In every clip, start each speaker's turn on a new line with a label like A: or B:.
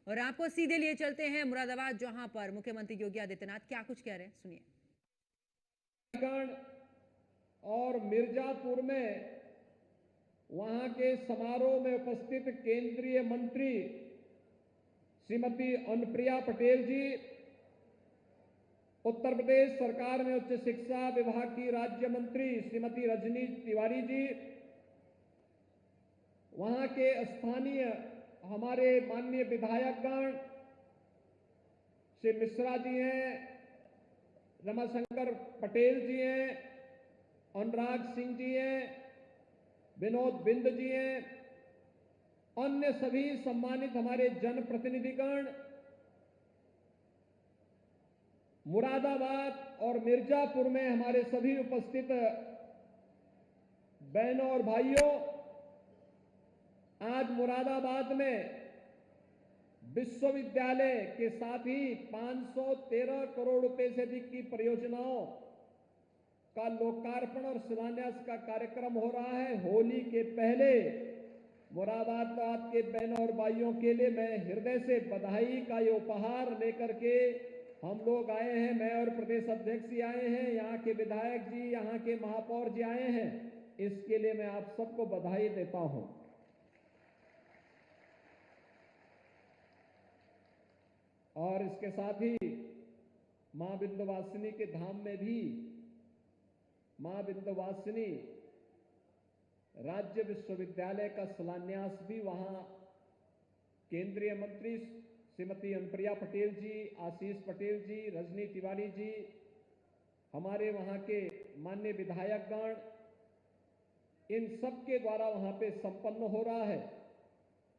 A: और आपको सीधे लिए चलते हैं मुरादाबाद, जहां पर मुख्यमंत्री योगी आदित्यनाथ क्या कुछ कह रहे हैं, सुनिए।
B: और मिर्जापुर में वहां के समारोह में उपस्थित केंद्रीय मंत्री श्रीमती अनुप्रिया पटेल जी, उत्तर प्रदेश सरकार में उच्च शिक्षा विभाग की राज्य मंत्री श्रीमती रजनी तिवारी जी, वहां के स्थानीय हमारे माननीय विधायकगण श्री मिश्रा जी हैं, रमाशंकर पटेल जी हैं, अनुराग सिंह जी हैं, विनोद बिंद जी हैं, अन्य सभी सम्मानित हमारे जनप्रतिनिधिगण, मुरादाबाद और मिर्जापुर में हमारे सभी उपस्थित बहनों और भाइयों, आज मुरादाबाद में विश्वविद्यालय के साथ ही 513 करोड़ रुपए से अधिक की परियोजनाओं का लोकार्पण और शिलान्यास का कार्यक्रम हो रहा है। होली के पहले मुरादाबाद के बहनों और भाइयों के लिए मैं हृदय से बधाई का ये उपहार लेकर के हम लोग आए हैं। मैं और प्रदेश अध्यक्ष जी आए हैं, यहाँ के विधायक जी, यहाँ के महापौर जी आए हैं। इसके लिए मैं आप सबको बधाई देता हूं। और इसके साथ ही मां विंध्यवासिनी के धाम में भी मां विंध्यवासिनी राज्य विश्वविद्यालय का शिलान्यास भी वहां केंद्रीय मंत्री श्रीमती अनुप्रिया पटेल जी, आशीष पटेल जी, रजनी तिवारी जी, हमारे वहां के माननीय विधायकगण, इन सब के द्वारा वहां पे संपन्न हो रहा है।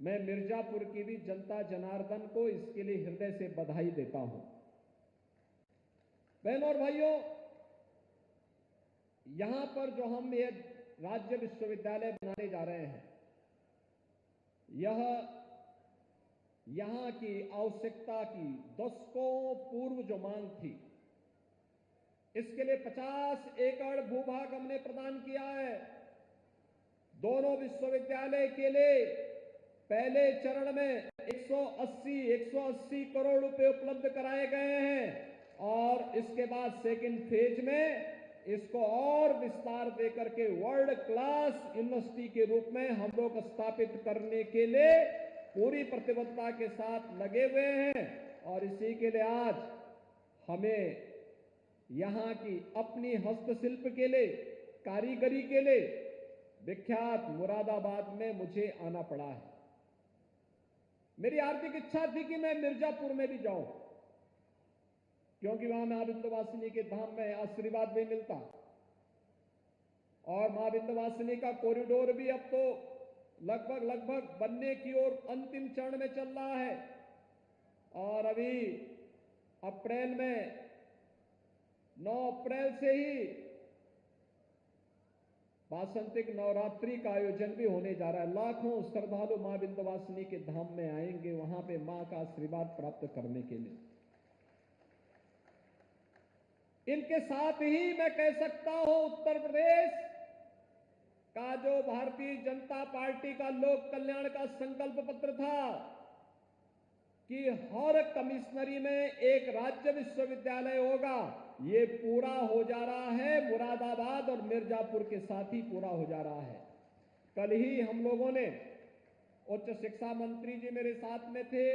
B: मैं मिर्जापुर की भी जनता जनार्दन को इसके लिए हृदय से बधाई देता हूं। बहनों और भाइयों, यहां पर जो हम ये राज्य विश्वविद्यालय बनाने जा रहे हैं, यह यहां की आवश्यकता की दशकों पूर्व जो मांग थी, इसके लिए 50 एकड़ भूभाग हमने प्रदान किया है। दोनों विश्वविद्यालय के लिए पहले चरण में 180 करोड़ रुपए उपलब्ध कराए गए हैं और इसके बाद सेकंड फेज में इसको और विस्तार देकर के वर्ल्ड क्लास यूनिवर्सिटी के रूप में हम लोग स्थापित करने के लिए पूरी प्रतिबद्धता के साथ लगे हुए हैं। और इसी के लिए आज हमें यहां की अपनी हस्तशिल्प के लिए, कारीगरी के लिए विख्यात मुरादाबाद में मुझे आना पड़ा है। मेरी आर्थिक इच्छा थी कि मैं मिर्जापुर में भी जाऊं, क्योंकि वहां मां विंध्यवासिनी के धाम में आशीर्वाद भी मिलता और मां विंध्यवासिनी का कॉरिडोर भी अब तो लगभग बनने की ओर अंतिम चरण में चल रहा है। और अभी अप्रैल में 9 अप्रैल से ही वासंतिक नवरात्रि का आयोजन भी होने जा रहा है। लाखों श्रद्धालु मां विंध्यवासिनी के धाम में आएंगे वहां पे मां का आशीर्वाद प्राप्त करने के लिए। इनके साथ ही मैं कह सकता हूं, उत्तर प्रदेश का जो भारतीय जनता पार्टी का लोक कल्याण का संकल्प पत्र था कि हर कमिश्नरी में एक राज्य विश्वविद्यालय होगा, ये पूरा हो जा रहा है। मुरादाबाद और मिर्जापुर के साथ ही पूरा हो जा रहा है। कल ही हम लोगों ने, उच्च शिक्षा मंत्री जी मेरे साथ में थे,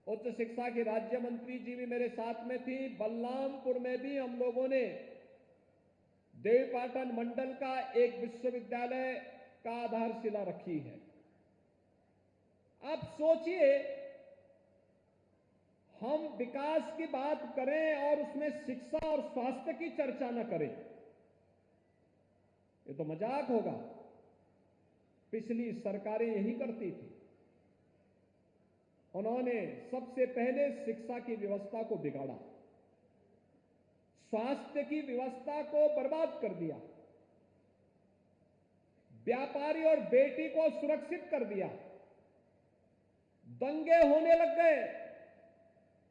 B: उच्च शिक्षा की राज्य मंत्री जी भी मेरे साथ में थी, बलरामपुर में भी हम लोगों ने देवीपाटन मंडल का एक विश्वविद्यालय का आधारशिला रखी है। आप सोचिए, हम विकास की बात करें और उसमें शिक्षा और स्वास्थ्य की चर्चा न करें, ये तो मजाक होगा। पिछली सरकारें यही करती थी। उन्होंने सबसे पहले शिक्षा की व्यवस्था को बिगाड़ा, स्वास्थ्य की व्यवस्था को बर्बाद कर दिया, व्यापारी और बेटी को सुरक्षित कर दिया, दंगे होने लग गए,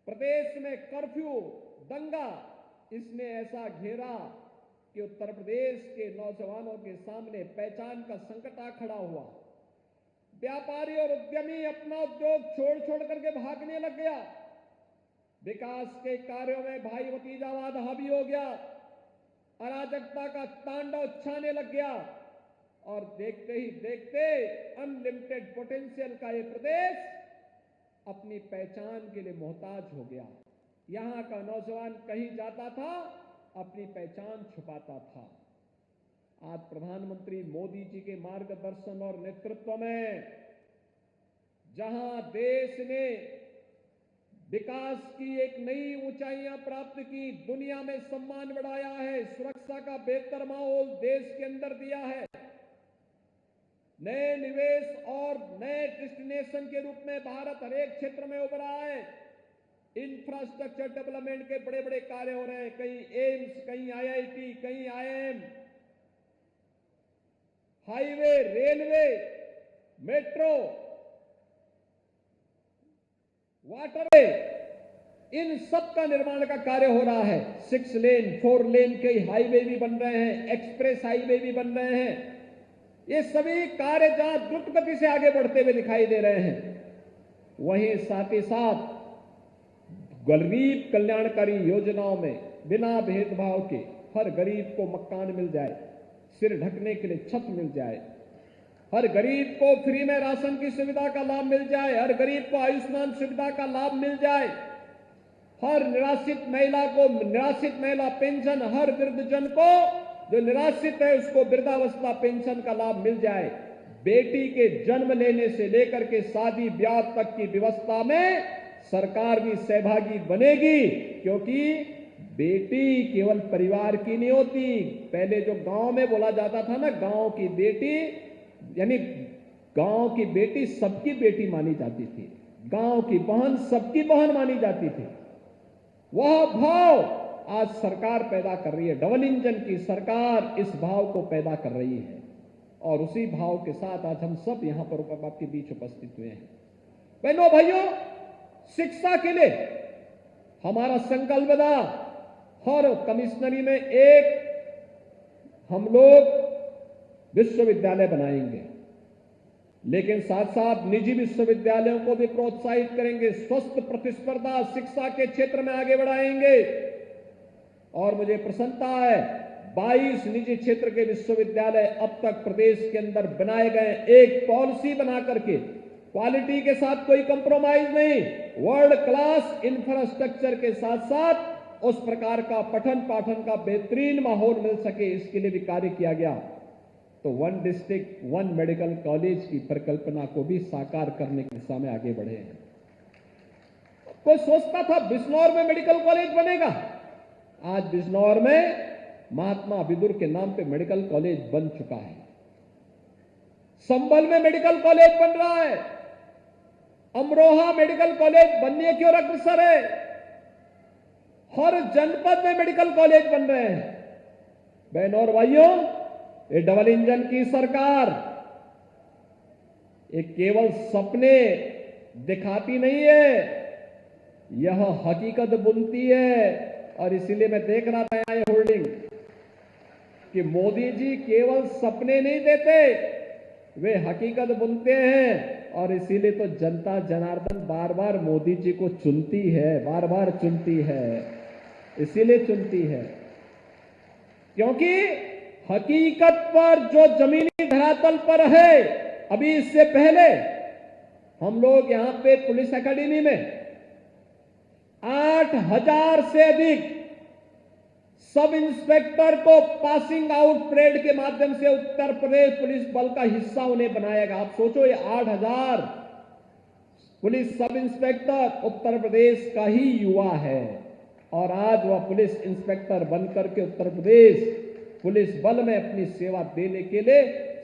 B: प्रदेश में कर्फ्यू, दंगा, इसने ऐसा घेरा कि उत्तर प्रदेश के नौजवानों के सामने पहचान का संकट आ खड़ा हुआ। व्यापारी और उद्यमी अपना उद्योग छोड़ छोड़ करके भागने लग गया। विकास के कार्यों में भाई भतीजावाद हावी हो गया, अराजकता का तांडव छाने लग गया और देखते ही देखते अनलिमिटेड पोटेंशियल का ये प्रदेश अपनी पहचान के लिए मोहताज हो गया। यहां का नौजवान कहीं जाता था, अपनी पहचान छुपाता था। आज प्रधानमंत्री मोदी जी के मार्गदर्शन और नेतृत्व में जहां देश ने विकास की एक नई ऊंचाइयां प्राप्त की, दुनिया में सम्मान बढ़ाया है, सुरक्षा का बेहतर माहौल देश के अंदर दिया है, नए निवेश और नए डेस्टिनेशन के रूप में भारत हर एक क्षेत्र में उभरा है। इंफ्रास्ट्रक्चर डेवलपमेंट के बड़े बड़े कार्य हो रहे हैं, कहीं एम्स, कहीं आईआईटी, कहीं IIM, highway, railway, metro, waterway, इन सब का निर्माण का कार्य हो रहा है। 6 लेन 4 लेन के हाईवे भी बन रहे हैं, एक्सप्रेस हाईवे भी बन रहे हैं। ये सभी कार्य जहां द्रुत गति से आगे बढ़ते हुए दिखाई दे रहे हैं, वहीं साथ ही साथ गरीब कल्याणकारी योजनाओं में बिना भेदभाव के हर गरीब को मकान मिल जाए, सिर ढकने के लिए छत मिल जाए, हर गरीब को फ्री में राशन की सुविधा का लाभ मिल जाए, हर गरीब को आयुष्मान सुविधा का लाभ मिल जाए, हर निराश्रित महिला पेंशन, हर वृद्धजन को जो निराश्रित है उसको वृद्धावस्था पेंशन का लाभ मिल जाए। बेटी के जन्म लेने से लेकर के शादी ब्याह तक की व्यवस्था में सरकार भी सहभागी बनेगी, क्योंकि बेटी केवल परिवार की नहीं होती। पहले जो गांव में बोला जाता था ना, गांव की बेटी, यानी गांव की बेटी सबकी बेटी मानी जाती थी, गांव की बहन सबकी बहन मानी जाती थी। वह भाव आज सरकार पैदा कर रही है, डबल इंजन की सरकार इस भाव को पैदा कर रही है और उसी भाव के साथ आज हम सब यहां पर आपके बीच उपस्थित हुए हैं। बहनों भाइयों, शिक्षा के लिए हमारा संकल्प था, हर कमिश्नरी में एक हम लोग विश्वविद्यालय बनाएंगे, लेकिन साथ साथ निजी विश्वविद्यालयों को भी प्रोत्साहित करेंगे, स्वस्थ प्रतिस्पर्धा शिक्षा के क्षेत्र में आगे बढ़ाएंगे। और मुझे प्रसन्नता है, 22 निजी क्षेत्र के विश्वविद्यालय अब तक प्रदेश के अंदर बनाए गए। एक पॉलिसी बना करके, क्वालिटी के साथ कोई कंप्रोमाइज नहीं, वर्ल्ड क्लास इंफ्रास्ट्रक्चर के साथ साथ उस प्रकार का पठन पाठन का बेहतरीन माहौल मिल सके, इसके लिए भी कार्य किया गया। तो 1 डिस्ट्रिक्ट 1 मेडिकल कॉलेज की परिकल्पना को भी साकार करने की दिशा में आगे बढ़े हैं। कोई सोचता था बिजनौर में मेडिकल कॉलेज बनेगा, आज बिजनौर में महात्मा विदुर के नाम पे मेडिकल कॉलेज बन चुका है। संभल में मेडिकल कॉलेज बन रहा है, अमरोहा मेडिकल कॉलेज बनने की ओर अग्रसर है, हर जनपद में मेडिकल कॉलेज बन रहे हैं। बहनों और भाइयों, ये डबल इंजन की सरकार एक केवल सपने दिखाती नहीं है, यह हकीकत बुनती है। और इसीलिए मैं देख रहा था यहाँ ये होर्डिंग कि मोदी जी केवल सपने नहीं देते, वे हकीकत बुनते हैं। और इसीलिए तो जनता जनार्दन बार बार मोदी जी को चुनती है, बार बार चुनती है, इसीलिए चुनती है क्योंकि हकीकत पर जो जमीनी धरातल पर है। अभी इससे पहले हम लोग यहां पे पुलिस एकेडमी में 8000 से अधिक सब इंस्पेक्टर को पासिंग आउट परेड के माध्यम से उत्तर प्रदेश पुलिस बल का हिस्सा उन्हें बनाया गया। आप सोचो, ये 8000 police sub inspector Uttar Pradesh का ही युवा है और आज वह पुलिस इंस्पेक्टर बनकर के उत्तर प्रदेश पुलिस बल में अपनी सेवा देने के लिए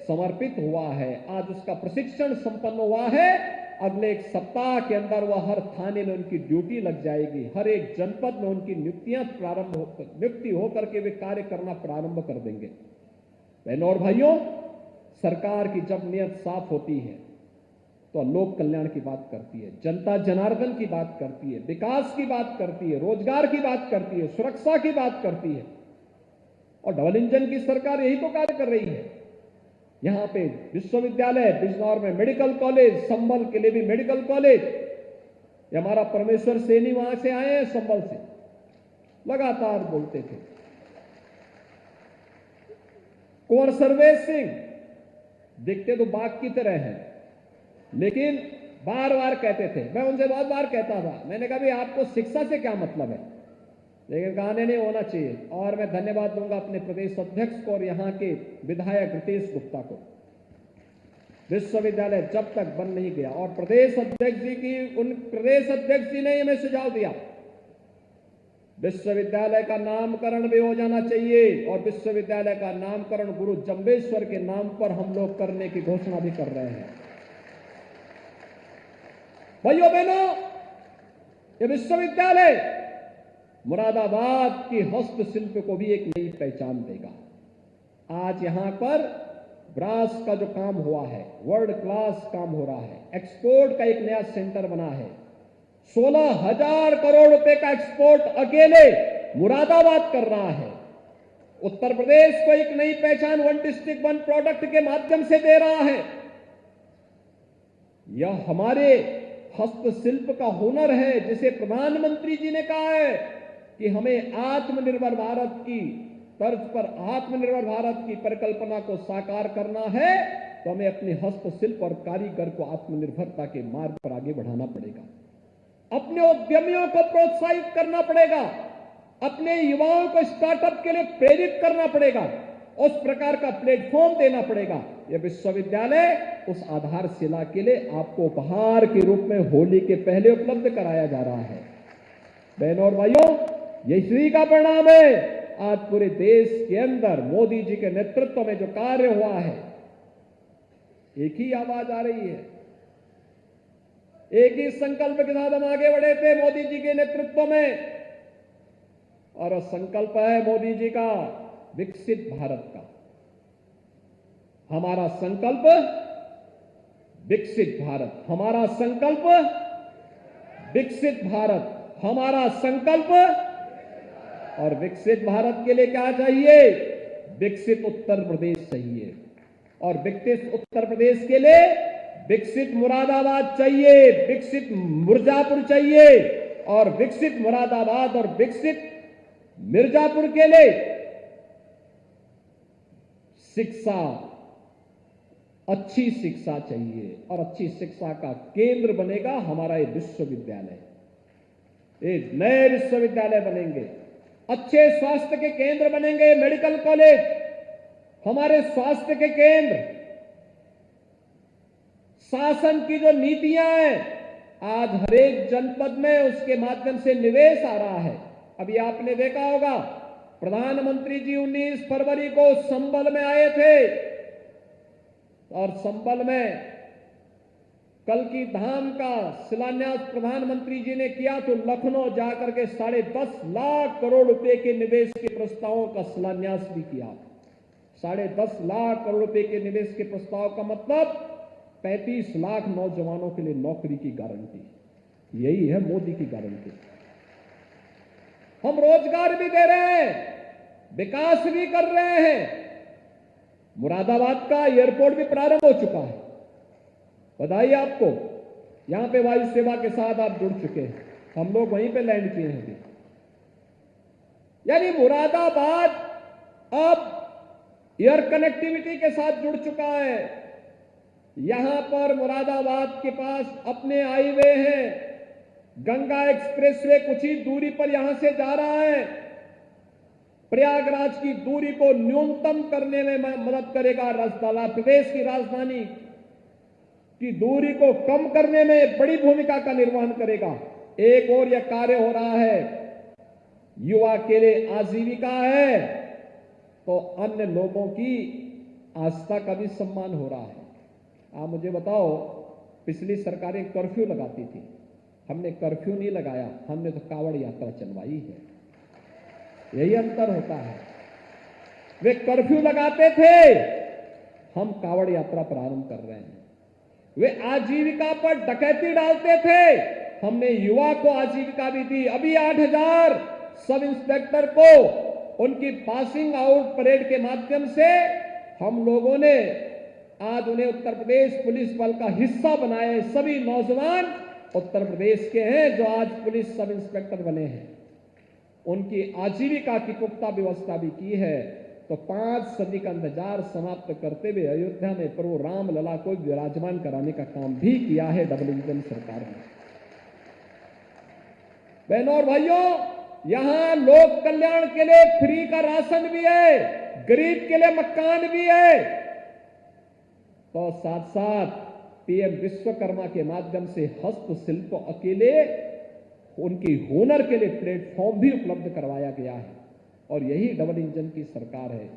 B: समर्पित हुआ है। आज उसका प्रशिक्षण संपन्न हुआ है। अगले 1 सप्ताह के अंदर वह हर थाने में उनकी ड्यूटी लग जाएगी, हर एक जनपद में उनकी नियुक्ति होकर के वे कार्य करना प्रारंभ कर देंगे। बहनों और भाइयों, सरकार की जब नियत साफ होती है तो लोक कल्याण की बात करती है, जनता जनार्दन की बात करती है, विकास की बात करती है, रोजगार की बात करती है, सुरक्षा की बात करती है। और डबल इंजन की सरकार यही तो कार्य कर रही है। यहां पे विश्वविद्यालय, बिजनौर में मेडिकल कॉलेज, संभल के लिए भी मेडिकल कॉलेज। ये हमारा परमेश्वर सैनी वहां से आए हैं, संभल से, लगातार बोलते थे। कुंवर सर्वेश सिंह दिखते तो बाघ की तरह हैं, लेकिन बार बार कहते थे, मैं उनसे बहुत बार कहता था, मैंने कहा भाई आपको शिक्षा से क्या मतलब है, लेकिन कहने नहीं होना चाहिए। और मैं धन्यवाद दूंगा अपने प्रदेश अध्यक्ष को और यहां के विधायक रितेश गुप्ता को। विश्वविद्यालय जब तक बन नहीं गया, और प्रदेश अध्यक्ष जी ने हमें सुझाव दिया, विश्वविद्यालय का नामकरण भी हो जाना चाहिए, और विश्वविद्यालय का नामकरण गुरु जंबेश्वर के नाम पर हम लोग करने की घोषणा भी कर रहे हैं। भाइयों बहनों, ये विश्वविद्यालय मुरादाबाद की हस्तशिल्प को भी एक नई पहचान देगा। आज यहां पर ब्रास का जो काम हुआ है, वर्ल्ड क्लास काम हो रहा है, एक्सपोर्ट का एक नया सेंटर बना है, 16,000 करोड़ रुपए का एक्सपोर्ट अकेले मुरादाबाद कर रहा है। उत्तर प्रदेश को एक नई पहचान वन डिस्ट्रिक्ट वन प्रोडक्ट के माध्यम से दे रहा है। यह हमारे हस्तशिल्प का हुनर है, जिसे प्रधानमंत्री जी ने कहा है कि हमें आत्मनिर्भर भारत की तर्ज पर आत्मनिर्भर भारत की परिकल्पना को साकार करना है, तो हमें अपने हस्तशिल्प और कारीगर को आत्मनिर्भरता के मार्ग पर आगे बढ़ाना पड़ेगा। अपने उद्यमियों को प्रोत्साहित करना पड़ेगा, अपने युवाओं को स्टार्टअप के लिए प्रेरित करना पड़ेगा, उस प्रकार का प्लेटफॉर्म देना पड़ेगा। यह विश्वविद्यालय उस आधारशिला के लिए आपको उपहार के रूप में होली के पहले उपलब्ध कराया जा रहा है। बहनों और भाइयों, यही का परिणाम है आज पूरे देश के अंदर मोदी जी के नेतृत्व में जो कार्य हुआ है। एक ही आवाज आ रही है, एक ही संकल्प के साथ हम आगे बढ़े थे मोदी जी के नेतृत्व में, और संकल्प है मोदी जी का विकसित भारत का। हमारा संकल्प विकसित भारत, हमारा संकल्प विकसित भारत, हमारा संकल्प। और विकसित भारत के लिए क्या चाहिए? विकसित उत्तर प्रदेश चाहिए, और विकसित उत्तर प्रदेश के लिए विकसित मुरादाबाद चाहिए, विकसित मिर्जापुर चाहिए, और विकसित मुरादाबाद और विकसित मिर्जापुर के लिए शिक्षा, अच्छी शिक्षा चाहिए, और अच्छी शिक्षा का केंद्र बनेगा हमारा ये विश्वविद्यालय। एक नए विश्वविद्यालय बनेंगे, अच्छे स्वास्थ्य के केंद्र बनेंगे, मेडिकल कॉलेज हमारे स्वास्थ्य के केंद्र। शासन की जो नीतियां हैं, आज हरेक जनपद में उसके माध्यम से निवेश आ रहा है। अभी आपने देखा होगा, प्रधानमंत्री जी 19 फरवरी को संभल में आए थे, और संभल में कल की धाम का शिलान्यास प्रधानमंत्री जी ने किया, तो लखनऊ जाकर के 10.5 लाख करोड़ रुपए के निवेश के प्रस्तावों का शिलान्यास भी किया। 10.5 लाख करोड़ रुपए के निवेश के प्रस्ताव का मतलब 35 लाख नौजवानों के लिए नौकरी की गारंटी। यही है मोदी की गारंटी। हम रोजगार भी दे रहे हैं, विकास भी कर रहे हैं। मुरादाबाद का एयरपोर्ट भी प्रारंभ हो चुका है, बधाई आपको। यहां पे वायु सेवा के साथ आप जुड़ चुके हैं, हम लोग वहीं पे लैंड किए हैं। यानी मुरादाबाद अब एयर कनेक्टिविटी के साथ जुड़ चुका है। यहां पर मुरादाबाद के पास अपने हाईवे हैं, गंगा एक्सप्रेसवे कुछ ही दूरी पर यहां से जा रहा है। प्रयागराज की दूरी को न्यूनतम करने में मदद करेगा। प्रदेश की राजधानी की दूरी को कम करने में बड़ी भूमिका का निर्वहन करेगा। एक और यह कार्य हो रहा है, युवा के लिए आजीविका है, तो अन्य लोगों की आस्था का भी सम्मान हो रहा है। आप मुझे बताओ, पिछली सरकारें कर्फ्यू लगाती थी, हमने कर्फ्यू नहीं लगाया, हमने तो कावड़ यात्रा चलवाई है। यही अंतर होता है। वे कर्फ्यू लगाते थे, हम कावड़ यात्रा प्रारंभ कर रहे हैं। वे आजीविका पर डकैती डालते थे, हमने युवा को आजीविका भी दी। अभी 8,000 सब इंस्पेक्टर को उनकी पासिंग आउट परेड के माध्यम से हम लोगों ने आज उन्हें उत्तर प्रदेश पुलिस बल का हिस्सा बनाए सभी नौजवान उत्तर प्रदेश के हैं जो आज पुलिस सब इंस्पेक्टर बने हैं। उनकी आजीविका की पुख्ता व्यवस्था भी की है। तो 5 सदी का इंतजार समाप्त करते हुए अयोध्या में प्रभु राम लला को विराजमान कराने का काम भी किया है डबल इंजन सरकार ने। बहनों और भाइयों, यहां लोक कल्याण के लिए फ्री का राशन भी है, गरीब के लिए मकान भी है, तो साथ साथ पीएम विश्वकर्मा के माध्यम से हस्तशिल्प अकेले उनकी हुनर के लिए प्लेटफॉर्म भी उपलब्ध करवाया गया है। और यही डबल इंजन की सरकार है।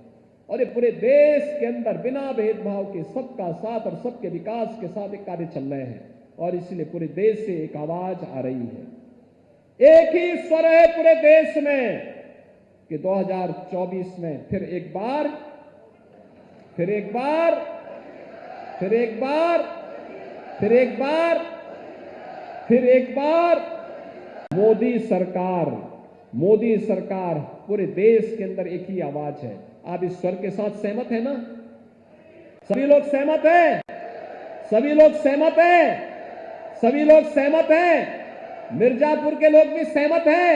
B: और ये पूरे देश के अंदर बिना भेदभाव के सबका साथ और सबके विकास के साथ एक कार्य चल रहे हैं। और इसलिए पूरे देश से एक आवाज आ रही है, एक ही स्वर है पूरे देश में कि 2024 में फिर एक बार फिर एक बार फिर एक बार फिर एक बार फिर एक बार मोदी सरकार पूरे देश के अंदर एक ही आवाज है। आप इस स्वर के साथ सहमत है ना? सभी लोग सहमत हैं? सभी लोग सहमत हैं? सभी लोग सहमत हैं? मिर्जापुर के लोग भी सहमत हैं?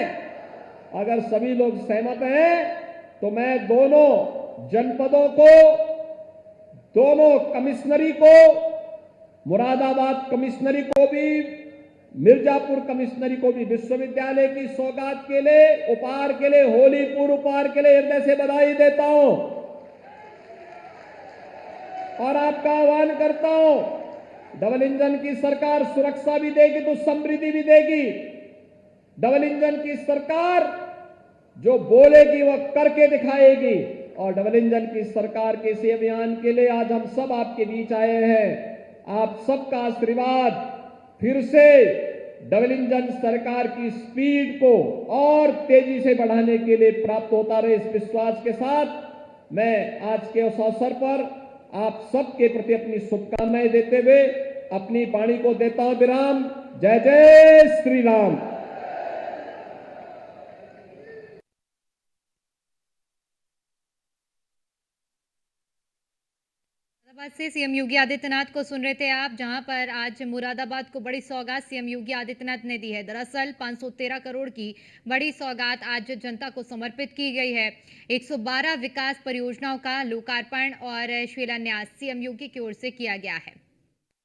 B: अगर सभी लोग सहमत हैं तो मैं दोनों जनपदों को, दोनों कमिश्नरी को, मुरादाबाद कमिश्नरी को भी, मिर्जापुर कमिश्नरी को भी विश्वविद्यालय की सौगात के लिए, उपहार के लिए, होली पूर्व उपहार के लिए हृदय से बधाई देता हूं और आपका आह्वान करता हूं। डबल इंजन की सरकार सुरक्षा भी देगी तो समृद्धि भी देगी। डबल इंजन की सरकार जो बोलेगी वह करके दिखाएगी। और डबल इंजन की सरकार के इस अभियान के लिए आज हम सब आपके बीच आए हैं। आप सबका आशीर्वाद फिर से डबल इंजन सरकार की स्पीड को और तेजी से बढ़ाने के लिए प्राप्त होता रहे, इस विश्वास के साथ मैं आज के उस अवसर पर आप सबके प्रति अपनी शुभकामनाएं देते हुए अपनी वाणी को देता हूं विराम। जय जय श्री राम।
A: मुरादाबाद से सीएम योगी आदित्यनाथ को सुन रहे थे आप, जहां पर आज मुरादाबाद को बड़ी सौगात सीएम योगी आदित्यनाथ ने दी है। दरअसल 513 करोड़ की बड़ी सौगात आज जनता को समर्पित की गई है। 112 विकास परियोजनाओं का लोकार्पण और शिलान्यास सीएम योगी की ओर से किया गया है।